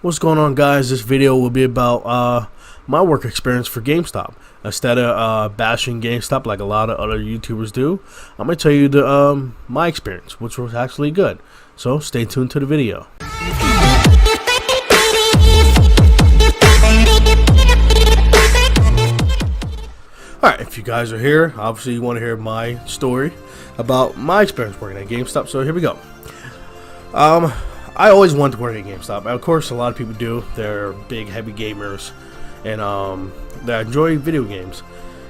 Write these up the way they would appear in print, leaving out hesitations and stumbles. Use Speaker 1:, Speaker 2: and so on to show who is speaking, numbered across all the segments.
Speaker 1: What's going on, guys? This video will be about my work experience for GameStop. Instead of bashing GameStop like a lot of other YouTubers do, I'm going to tell you my experience, which was actually good. So stay tuned to the video. Alright, if you guys are here, obviously you want to hear my story about my experience working at GameStop, so here we go. I always wanted to work at GameStop. Of course, a lot of people do. They're big, heavy gamers, and they enjoy video games.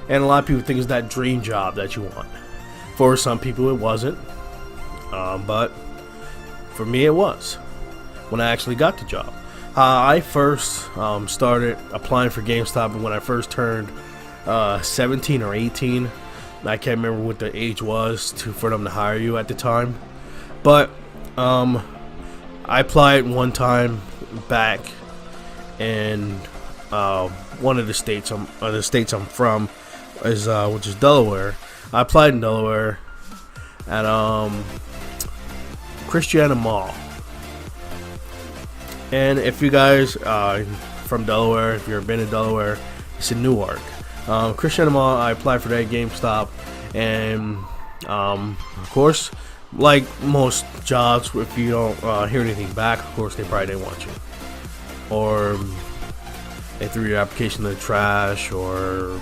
Speaker 1: And a lot of people think it's that dream job that you want. For some people, it wasn't, but for me, it was. When I actually got the job, I first started applying for GameStop when I first turned 17 or 18. I can't remember what the age was for them to hire you at the time, but I applied one time back in one of the states I'm from, which is Delaware. I applied in Delaware at Christiana Mall. And if you guys from Delaware, if you've ever been to Delaware, it's in Newark. Christiana Mall, I applied for that GameStop, and of course, like most jobs, if you don't hear anything back, of course, they probably didn't want you. Or they threw your application in the trash or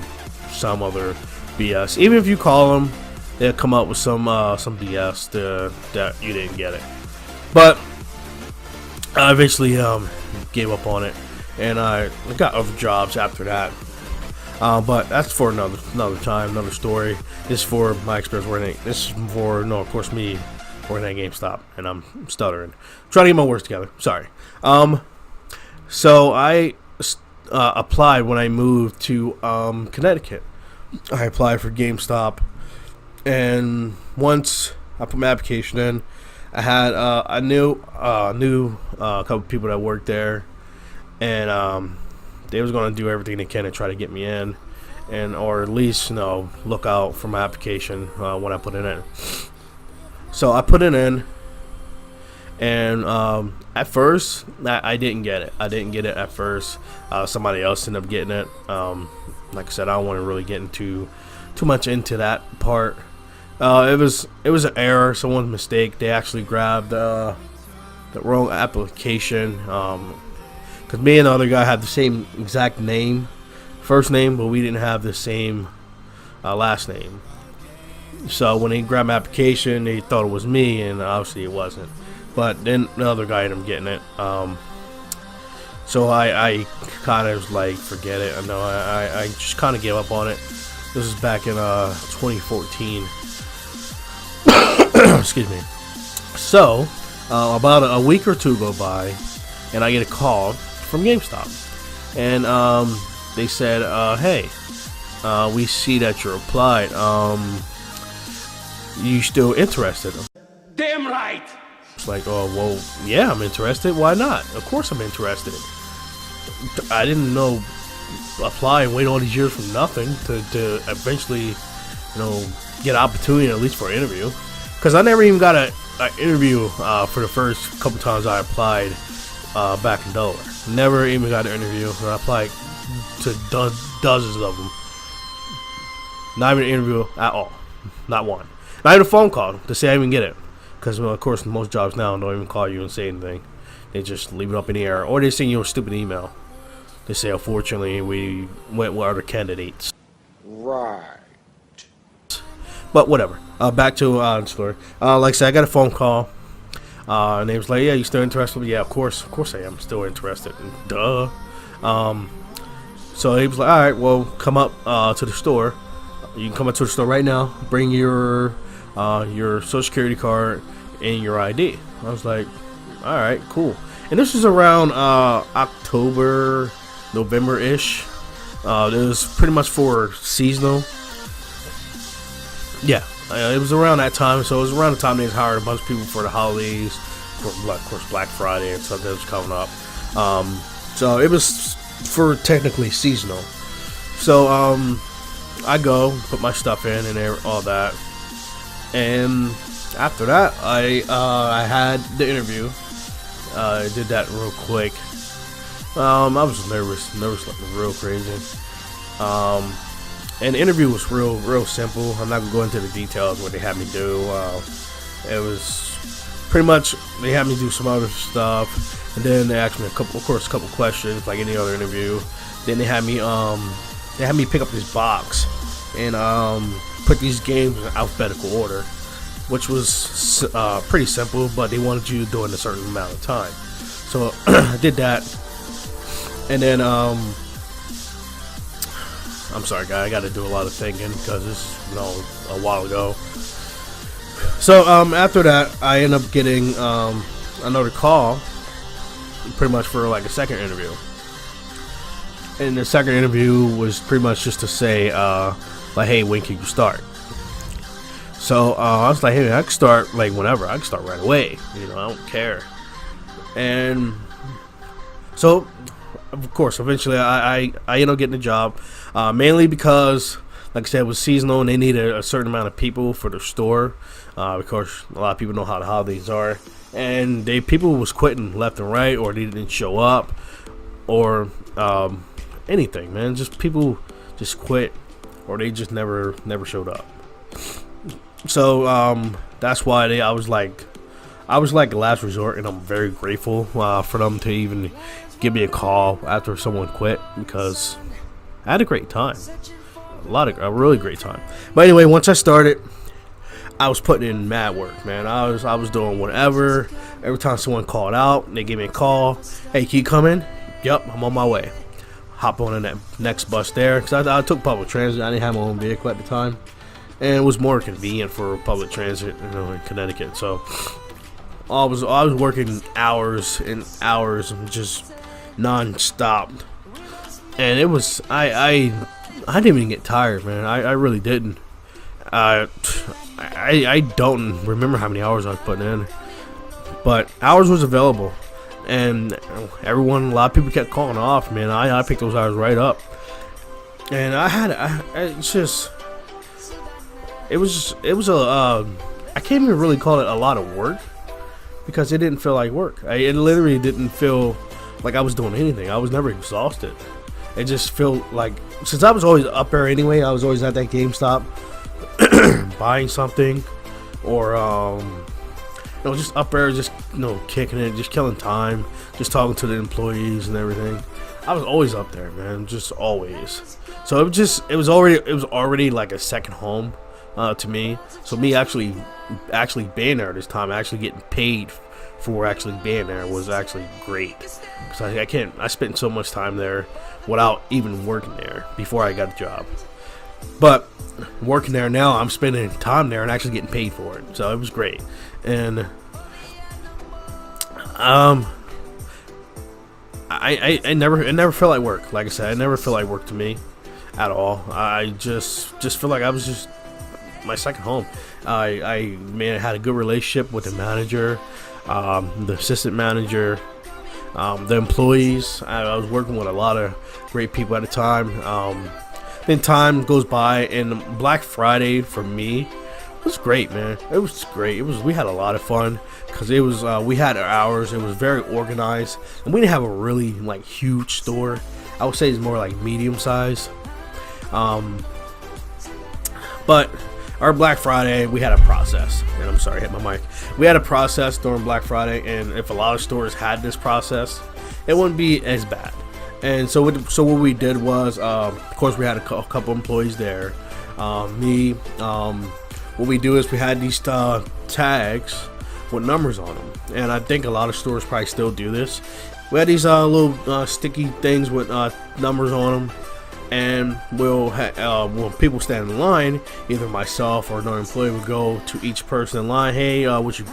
Speaker 1: some other BS. Even if you call them, they'll come up with some BS that you didn't get it. But I eventually gave up on it, and I got other jobs after that. But that's for another time, another story. This is for my experience working. This is for of course, me working at GameStop, and I'm stuttering, trying to get my words together. Sorry. So I applied when I moved to Connecticut. I applied for GameStop, and once I put my application in, I had I knew a couple people that worked there, and they was going to do everything they can to try to get me in, or at least look out for my application when I put it in. So I put it in, and at first I didn't get it. I didn't get it at first. Somebody else ended up getting it. Like I said, I don't want to really get into too much into that part. It was an error, someone's mistake. They actually grabbed the wrong application. Because me and the other guy had the same exact name, first name, but we didn't have the same last name. So when they grabbed my application, they thought it was me, and obviously it wasn't. But then the other guy ended up getting it. So I kind of was like, forget it. I know I just kind of gave up on it. This was back in 2014. Excuse me. So about a week or two go by, and I get a call from GameStop, and they said, hey, we see that you're applied. You still interested?
Speaker 2: Damn right.
Speaker 1: It's like, oh well, yeah, I'm interested. Why not? Of course I'm interested. I didn't apply and wait all these years for nothing to eventually get an opportunity, at least for an interview, because I never even got an interview for the first couple times I applied back in Delaware. Never even got an interview. I applied to dozens of them. Not even an interview at all. Not one. Not even a phone call to say I even get it. Because, of course, most jobs now don't even call you and say anything. They just leave it up in the air. Or they send you a stupid email. They say, unfortunately, we went with other candidates.
Speaker 2: Right.
Speaker 1: But whatever. Back to the story. Like I said, I got a phone call. And they was like, yeah, you still interested? Yeah, of course I am still interested. Duh. So he was like, all right, well, come up to the store. You can come up to the store right now. Bring your social security card and your ID. I was like, all right, cool. And this was around October, November-ish. It was pretty much for seasonal. Yeah. It was around that time, so it was around the time they hired a bunch of people for the holidays, of course Black Friday and stuff that was coming up. So it was for technically seasonal. So I go put my stuff in and all that, and after that I had the interview. I did that real quick, I was just nervous like real crazy. And the interview was real simple. I'm not gonna go into the details of what they had me do. It was pretty much they had me do some other stuff, and then they asked me a couple questions like any other interview. Then they had me pick up this box and put these games in alphabetical order, which was pretty simple, but they wanted you to do it in a certain amount of time. So I did that, and then I'm sorry, guy. I got to do a lot of thinking because this is a while ago. So after that, I ended up getting another call, pretty much for like a second interview. And the second interview was pretty much just to say, like, hey, when can you start? So I was like, hey, I can start like whenever. I can start right away. I don't care. And so, of course, eventually I ended up getting the job, mainly because, like I said, it was seasonal and they needed a certain amount of people for their store. Of course, a lot of people know how the holidays are, and people was quitting left and right, or they didn't show up, or anything, man. Just people just quit, or they just never showed up. So that's why I was like a last resort, and I'm very grateful for them to even give me a call after someone quit, because I had a great time, a really great time. But anyway, once I started, I was putting in mad work, man. I was doing whatever. Every time someone called out, they gave me a call. Hey, can you come in? Yep, I'm on my way. Hop on the next bus there, because I took public transit. I didn't have my own vehicle at the time, and it was more convenient for public transit, in Connecticut. So I was working hours and hours, and just non-stop, and it was I didn't even get tired, man. I really didn't. I don't remember how many hours I was putting in, but hours was available, and a lot of people kept calling off, man. I picked those hours right up, and I can't even really call it a lot of work, because it didn't feel like work. It literally didn't feel like I was doing anything. I was never exhausted. It just felt like, since I was always up there anyway, I was always at that GameStop buying something, or just up there, just kicking it, just killing time, just talking to the employees and everything. I was always up there, man, just always. So it was already like a second home to me. So me actually being there this time, actually getting paid for actually being there, was actually great, because I spent so much time there without even working there before I got the job. But working there now, I'm spending time there and actually getting paid for it, so it was great. And it never felt like work. Like I said, it never felt like work to me at all. I just feel like I was just my second home. I had a good relationship with the manager, the assistant manager, the employees. I was working with a lot of great people at the time. Then time goes by, and Black Friday for me was great, man. It was great. We had a lot of fun, because we had our hours. It was very organized, and we didn't have a really like huge store. I would say it's more like medium size. But our Black Friday, we had a process, and I'm sorry, I hit my mic. We had a process during Black Friday, and if a lot of stores had this process, it wouldn't be as bad. And so what we did was, of course, we had a couple employees there. What we do is we had these tags with numbers on them, and I think a lot of stores probably still do this. We had these little sticky things with numbers on them, and when people stand in line, either myself or another employee would go to each person in line. Hey, what you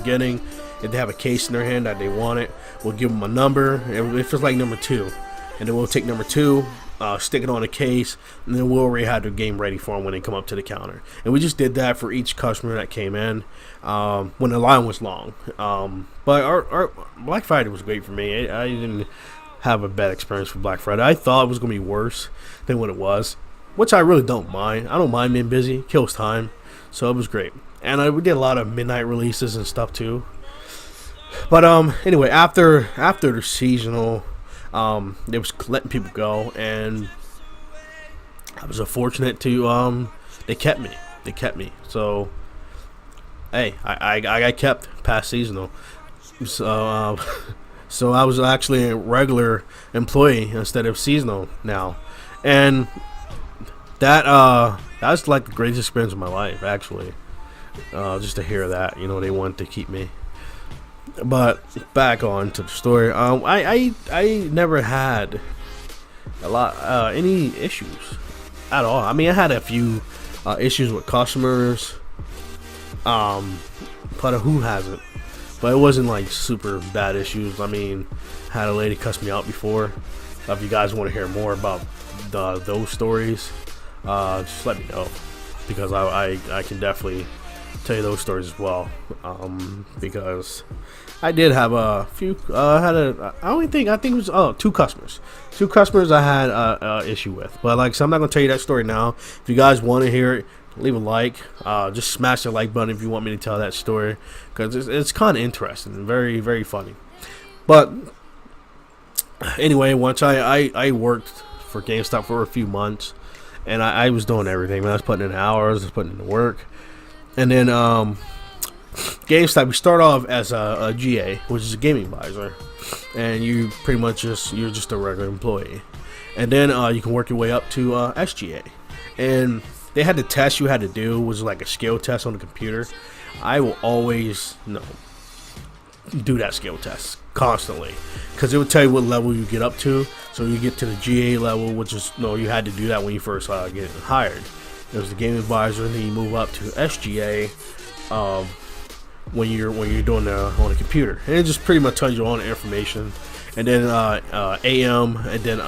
Speaker 1: getting? If they have a case in their hand that they want it, we'll give them a number. If it's like number 2, and then we'll take number 2, stick it on a case, and then we'll already have the game ready for them when they come up to the counter. And we just did that for each customer that came in when the line was long. But our Black Friday was great for me. I didn't have a bad experience with Black Friday. I thought it was going to be worse than what it was, which I really don't mind. I don't mind being busy. Kills time. So it was great. And we did a lot of midnight releases and stuff too. But anyway, after the seasonal, They was letting people go, and I was unfortunate to they kept me. So hey, I got kept past seasonal. So so I was actually a regular employee instead of seasonal now, and that's like the greatest experience of my life, actually. Just to hear that, they wanted to keep me. But back on to the story. I never had any issues at all. I mean, I had a few issues with customers. But who hasn't? But it wasn't like super bad issues. I mean, had a lady cuss me out before. If you guys want to hear more about those stories, just let me know, because I can definitely tell you those stories as well. Because I did have a few. I think it was two customers. Two customers I had a issue with. But like, so I'm not gonna tell you that story now. If you guys want to hear it, leave a like. Just smash the like button if you want me to tell that story, because it's kind of interesting and very, very funny. But anyway, once I worked for GameStop for a few months, and I was doing everything. I was putting in hours, I was putting in the work, and then GameStop, we start off as a GA, which is a gaming advisor, and you pretty much you're just a regular employee, and then you can work your way up to SGA, and they had the test you had to do was like a skill test on the computer. I will always do that skill test constantly, because it would tell you what level you get up to. So you get to the GA level, which is you had to do that when you first get hired. It was the game advisor, and then you move up to SGA when you're doing on the computer, and it just pretty much tells you all the information. And then AM, and then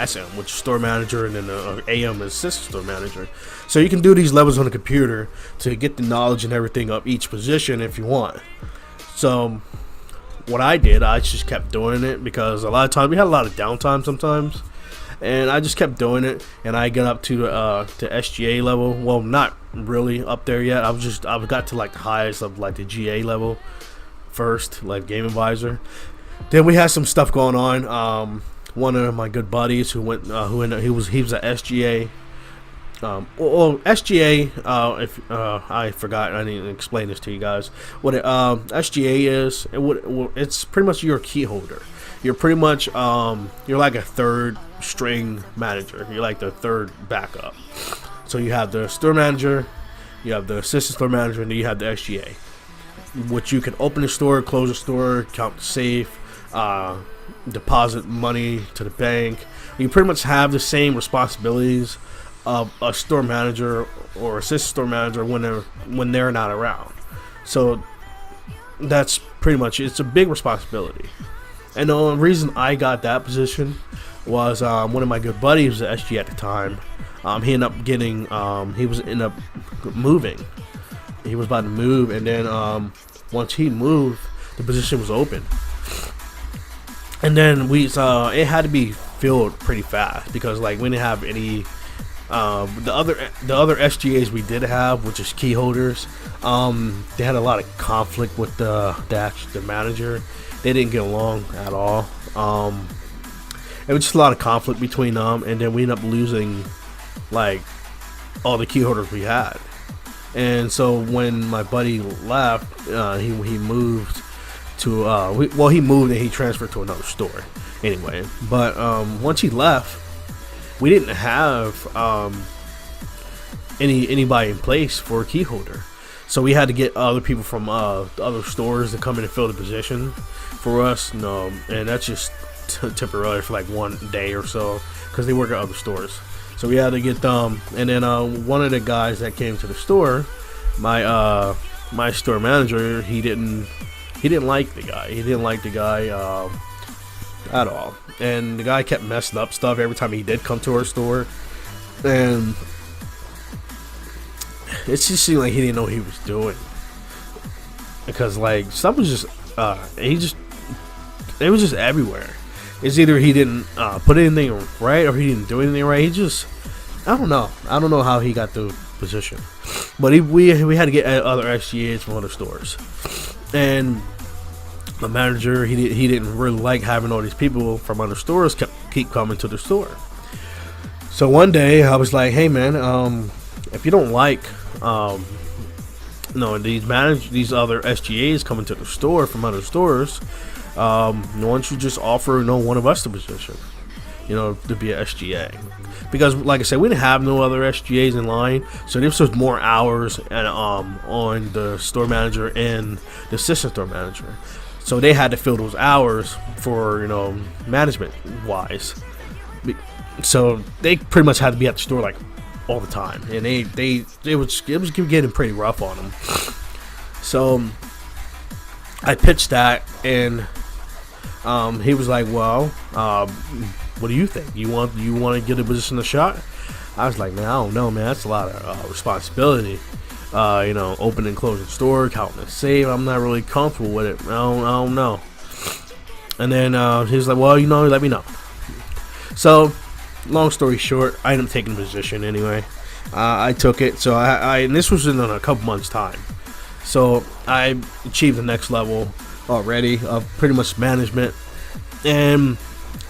Speaker 1: SM, which is store manager, and then AM is assistant store manager. So you can do these levels on the computer to get the knowledge and everything of each position if you want. So what I did, I just kept doing it, because a lot of times we had a lot of downtime sometimes, and I just kept doing it. And I got up to SGA level. Well, not really up there yet. I got to like the highest of like the GA level first, like game advisor. Then we had some stuff going on. One of my good buddies he was at SGA. SGA. If I forgot, I didn't explain this to you guys. What SGA is? It's pretty much your key holder. You're pretty much you're like a third string manager. You're like the third backup. So you have the store manager, you have the assistant store manager, and then you have the SGA, which you can open the store, close the store, count the safe, deposit money to the bank. You pretty much have the same responsibilities of a store manager or assistant store manager when they're not around. So that's pretty much it's a big responsibility. And the only reason I got that position was one of my good buddies at SG at the time. He ended up getting moving. He was about to move, and then once he moved, the position was open. And then it had to be filled pretty fast, because like we didn't have any the other SGAs we did have, which is key holders. They had a lot of conflict with the manager. They didn't get along at all. It was just a lot of conflict between them, and then we ended up losing like all the key holders we had. And so when my buddy left, he moved to he moved and he transferred to another store anyway. But once he left, we didn't have anybody in place for a key holder, so we had to get other people from other stores to come in and fill the position for us. And that's just temporarily for like one day or so, because they work at other stores. So we had to get them. And then one of the guys that came to the store, my store manager, he didn't like the guy. He didn't like the guy at all. And the guy kept messing up stuff every time he did come to our store. And it just seemed like he didn't know what he was doing, because like stuff was just it was just everywhere. It's either he didn't put anything right, or he didn't do anything right. I don't know how he got the position, but we had to get other SGAs from other stores. And the manager, he didn't really like having all these people from other stores keep coming to the store. So one day I was like, hey man, if you don't like these other SGAs coming to the store from other stores, why don't you just offer one of us the position, to be a SGA? Because like I said, we didn't have no other SGAs in line, so this was more hours and on the store manager and the assistant store manager. So they had to fill those hours for management wise. So they pretty much had to be at the store like all the time, and it was getting pretty rough on them. So I pitched that, and he was like, "Well, what do you think? You want to get a position a shot?" I was like, "Man, I don't know, man. That's a lot of responsibility. Opening and closing store, counting the save. I'm not really comfortable with it. I don't know." And then he was like, "Well, let me know." So, long story short, I ended up taking the position anyway. I took it. So and this was in a couple months' time. So I achieved the next level already of pretty much management. And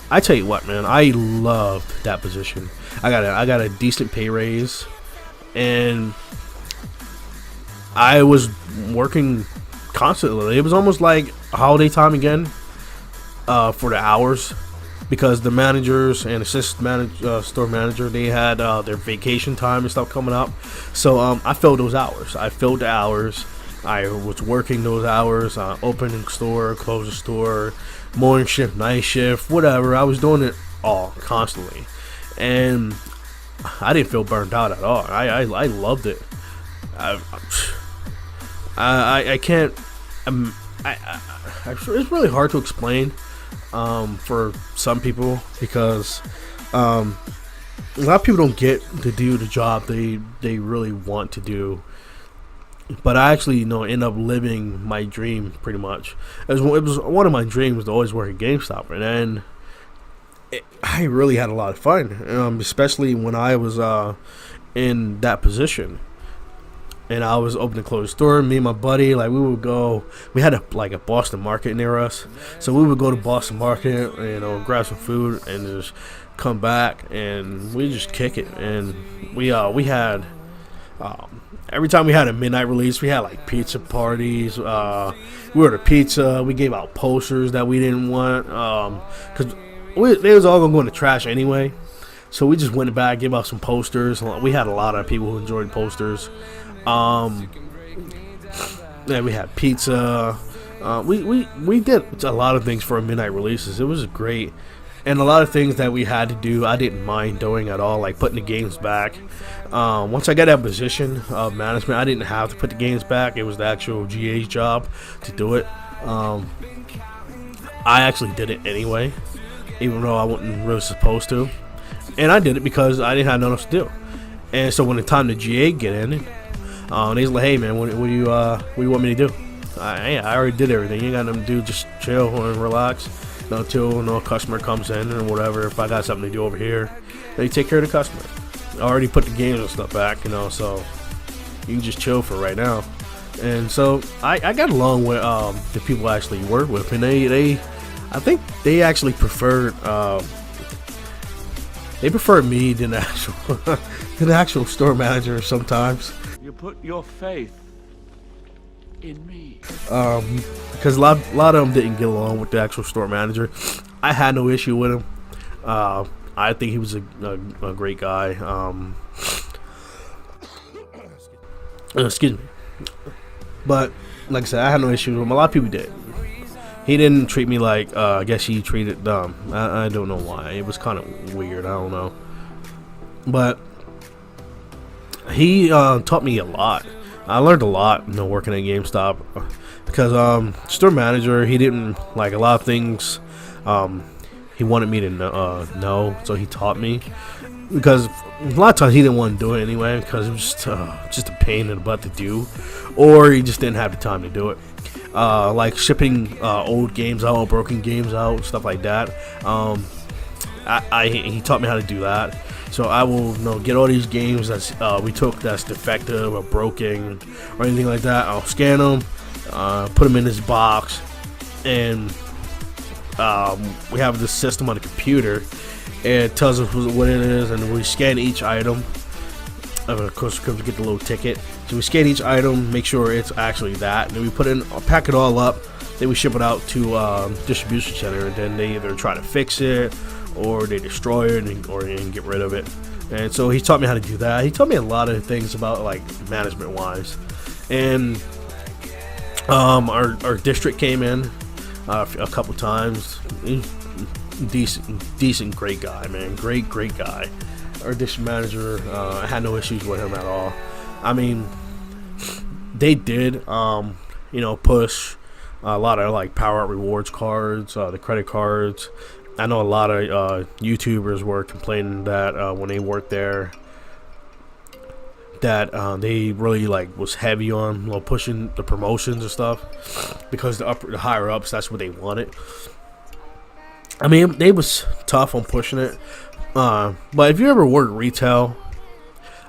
Speaker 1: I tell you what, man, I loved that position. I got a decent pay raise, and I was working constantly. It was almost like holiday time again for the hours, because the managers and assistant store manager, they had their vacation time and stuff coming up. So I filled those hours. I filled the hours. I was working those hours, opening store, closing store, morning shift, night shift, whatever. I was doing it all constantly, and I didn't feel burned out at all. I loved it. I can't. It's really hard to explain for some people, because a lot of people don't get to do the job they really want to do. But I actually, end up living my dream pretty much. It was one of my dreams to always work at GameStop, and then I really had a lot of fun, especially when I was in that position. And I was opening and closing store. Me and my buddy, we would go. We had a Boston Market near us, so we would go to Boston Market, grab some food, and just come back, and we just kick it. And we had every time we had a midnight release, we had pizza parties. We ordered pizza. We gave out posters that we didn't want, because they was all gonna go in the trash anyway. So we just went back, gave out some posters. We had a lot of people who enjoyed posters. Yeah, we had pizza. We did a lot of things for our midnight releases. It was great, and a lot of things that we had to do, I didn't mind doing at all, like putting the games back. Once I got that position of management, I didn't have to put the games back. It was the actual GA's job to do it. I actually did it anyway, even though I wasn't really supposed to, and I did it because I didn't have nothing else to do. And so when the time the GA get in, he's like, "Hey man, what do you want me to do?" I already did everything. You ain't got nothing to do. Just chill and relax until no customer comes in or whatever. If I got something to do over here, then you take care of the customer. I already put the games and stuff back, so you can just chill for right now. And so I got along with the people I actually work with, and I think they actually preferred me than the actual store manager sometimes.
Speaker 2: You put your faith in me.
Speaker 1: Because a lot of them didn't get along with the actual store manager. I had no issue with him. I think he was a great guy. Excuse me. But like I said, I had no issue with him. A lot of people did. He didn't treat me like I guess he treated them. I don't know why. It was kind of weird. I don't know. But he taught me a lot. I learned a lot, working at GameStop, because store manager, he didn't like a lot of things. He wanted me to know, so he taught me. Because a lot of times he didn't want to do it anyway, because it was just a pain in the butt to do, or he just didn't have the time to do it. Like shipping old games out, broken games out, stuff like that. He taught me how to do that. So I will get all these games we took that's defective or broken or anything like that. I'll scan them, put them in this box, and we have this system on the computer. It tells us what it is, and we scan each item. Of course, we get the little ticket. So we scan each item, make sure it's actually that, and then we pack it all up. Then we ship it out to distribution center, and then they either try to fix it or they destroy it and get rid of it. And so he taught me how to do that. He taught me a lot of things about like management wise. And our district came in a couple times. Decent, great guy, man. Great guy. Our district manager, I had no issues with him at all. I mean, they did, push a lot of like power up rewards cards, the credit cards. I know a lot of YouTubers were complaining that when they worked there, that they really like was heavy on pushing the promotions and stuff, because the higher ups, that's what they wanted. I mean, they was tough on pushing it, but if you ever work retail,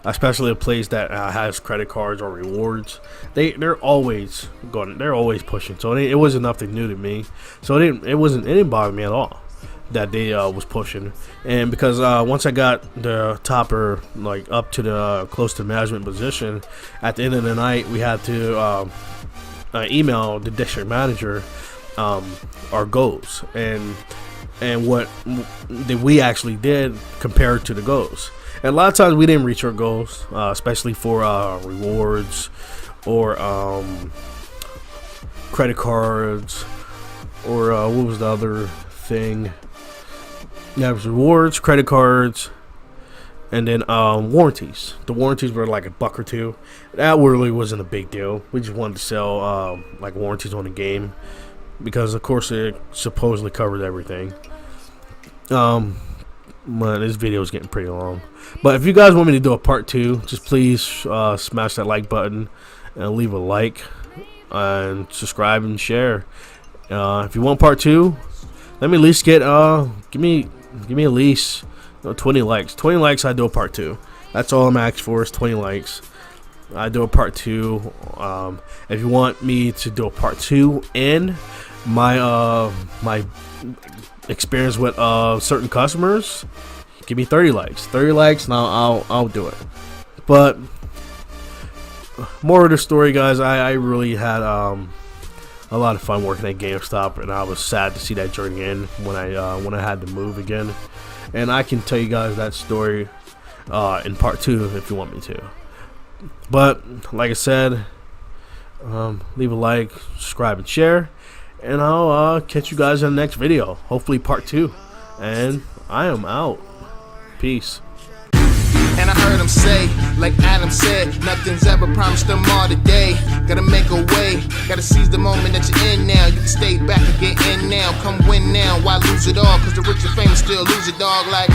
Speaker 1: especially a place that has credit cards or rewards, they're always pushing. So it wasn't nothing new to me. So it didn't bother me at all that they was pushing. And because once I got the topper like up to the close to management position, at the end of the night we had to email the district manager our goals and what we actually did compared to the goals. And a lot of times we didn't reach our goals, especially for rewards or credit cards, or what was the other thing? Yeah, it was rewards, credit cards, and then warranties. The warranties were like $1 or $2. That really wasn't a big deal. We just wanted to sell like warranties on the game, because of course it supposedly covered everything. But this video is getting pretty long. But if you guys want me to do a part 2, just please smash that like button and leave a like and subscribe and share. If you want part 2, let me at least get give me at least 20 likes. 20 likes, I do a part 2. That's all I'm asking for is 20 likes. I do a part 2. If you want me to do a part 2 in my my experience with certain customers, give me 30 likes. 30 likes, and I'll do it. But more of the story, guys. I really had a lot of fun working at GameStop, and I was sad to see that journey end when I had to move again. And I can tell you guys that story in part 2 if you want me to. But like I said, leave a like, subscribe, and share, and I'll catch you guys in the next video. Hopefully part 2. And I am out. Peace.
Speaker 3: And I heard him say, like Adam said, nothing's ever promised them all today. Gotta make a way, gotta seize the moment that you're in now. You can stay back and get in now. Come win now, why lose it all? Cause the rich and famous still lose it, dog. Like